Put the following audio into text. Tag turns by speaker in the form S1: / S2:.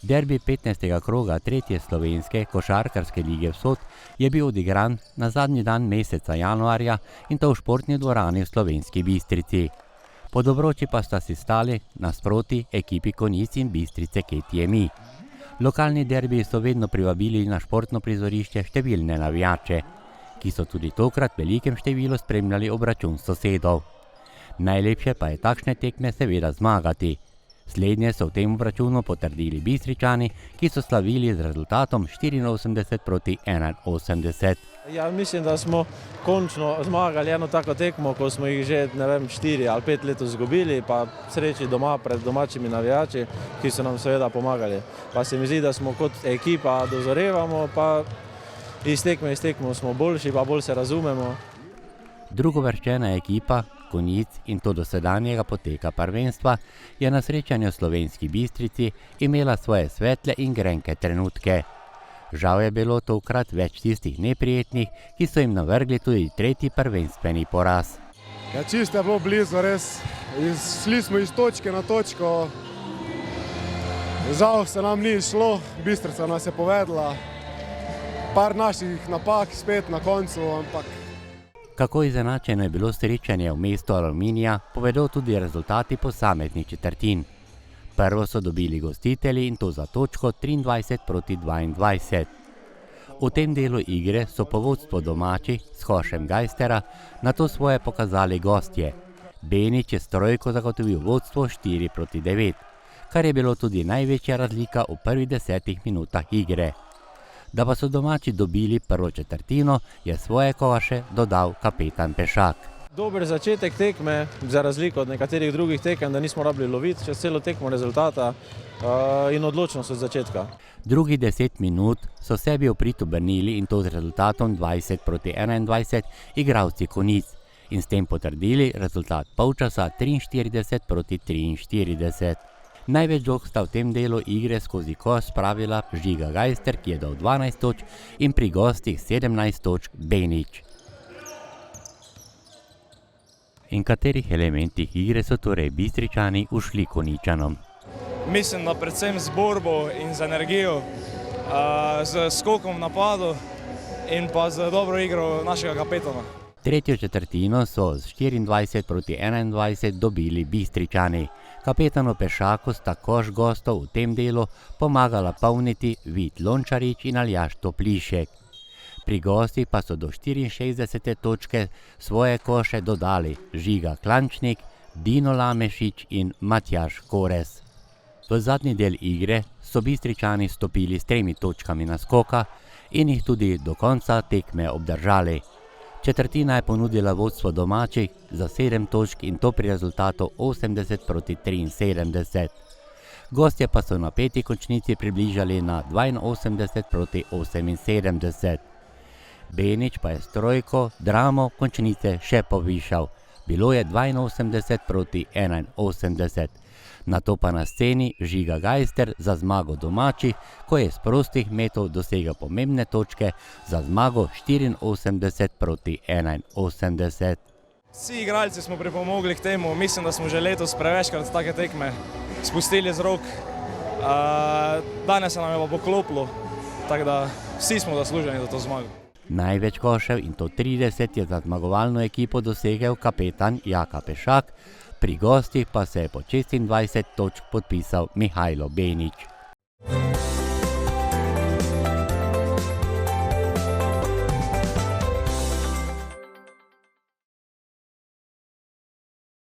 S1: Derbi 15. kroga 3. slovenske košarkarske lige Vzhod je bil odigran na zadnji dan meseca januarja in to v športni dvorani v Slovenski Bistrici. Po Dobroči pa sta si stali nasproti ekipi Konjic in Bistrice KTM. Lokalni derbiji so vedno privabili na športno prizorišče številne navijače, ki so tudi tokrat v velikem številu spremljali obračun sosedov. Najlepše pa je takšne tekme seveda zmagati. Slednje so v tem obračunu potrdili Bistričani, ki so slavili z rezultatom 84-81.
S2: Ja, mislim, da smo končno zmagali eno tako tekmo, ko smo jih že 4 ali 5 let izgubili, pa sreči doma pred domačimi navijači, ki so nam seveda pomagali. Pa se mi zdi, da smo kot ekipa dozorevamo, pa iz tekme smo boljši, pa bolj se razumemo.
S1: Drugovrščena ekipa Konjic in to do sedanjega poteka prvenstva je na srečanju v Slovenski Bistrici imela svoje svetle in grenke trenutke. Žal je bilo tokrat več tistih neprijetnih, ki so jim navrgli tudi tretji prvenstveni poraz.
S3: Ja, čisto je bilo blizu, res. Šli smo iz točke na točko. Žal se nam ni šlo, Bistrica nas je povedla. Par naših napak spet na koncu, ampak
S1: kako izenačeno je bilo srečanje v mestu Aluminija, povedo tudi rezultati posameznih četrtin. Prvo so dobili gostitelji in to za točko 23-22. V tem delu igre so po vodstvu domači s košem Geistera nato svoje pokazali gostje. Benič je s trojko zagotovil vodstvo 4-9, kar je bilo tudi največja razlika v prvih 10 minutah igre. Da pa so domači dobili prvo četrtino, je svoje koše dodal kapetan Pešak.
S2: Dober začetek tekme, za razliko od nekaterih drugih tekem, da nismo rabili loviti čez celo tekmo rezultata in odločnost od začetka.
S1: Drugih 10 minut so sebi v prid obrnili in to z rezultatom 20-21 igralci Konjic in s tem potrdili rezultat polčasa 43-43. Največ žog sta v tem delu igre skozi koš spravila Žiga Geister, ki je dal 12 točk, in pri gostih 17 točk Benič. In katerih elementih igre so torej Bistričani ušli Konjičanom?
S4: Mislim, da predvsem z borbo in z energijo, z skokom v napadu in pa z dobro igro našega kapetana.
S1: Tretjo četrtino so z 24-21 dobili Bistričani. Kapetanu Pešaku sta koš gostov v tem delu pomagala polniti Vid Lončarič in Aljaž Toplišek. Pri gostih pa so do 64. točke svoje koše dodali Žiga Klančnik, Dino Lamešič in Matjaž Kores. V zadnji del igre so Bistričani stopili s 3 točkami naskoka in jih tudi do konca tekme obdržali. Četrtina je ponudila vodstvo domačih za 7 točk in to pri rezultatu 80-73. Gostje pa so na peti končnici približali na 82-78. Benič pa je s trojko dramo končnice še povišal. Bilo je 82-81. Nato pa na sceni Žiga Geister za zmago domačih, ko je z prostih metov dosegel pomembne točke za zmago 84-81.
S4: Vsi igralci smo pripomogli k temu, mislim, da smo že letos prevečkrat take tekme spustili z rok. Danes se nam je pa poklopilo, tako da vsi smo zasluženi za to zmago.
S1: Največ košev in to 30 je za zmagovalno ekipo dosegel kapetan Jaka Pešak, pri gostih pa se je po 26 točk podpisal Mihajlo Benič.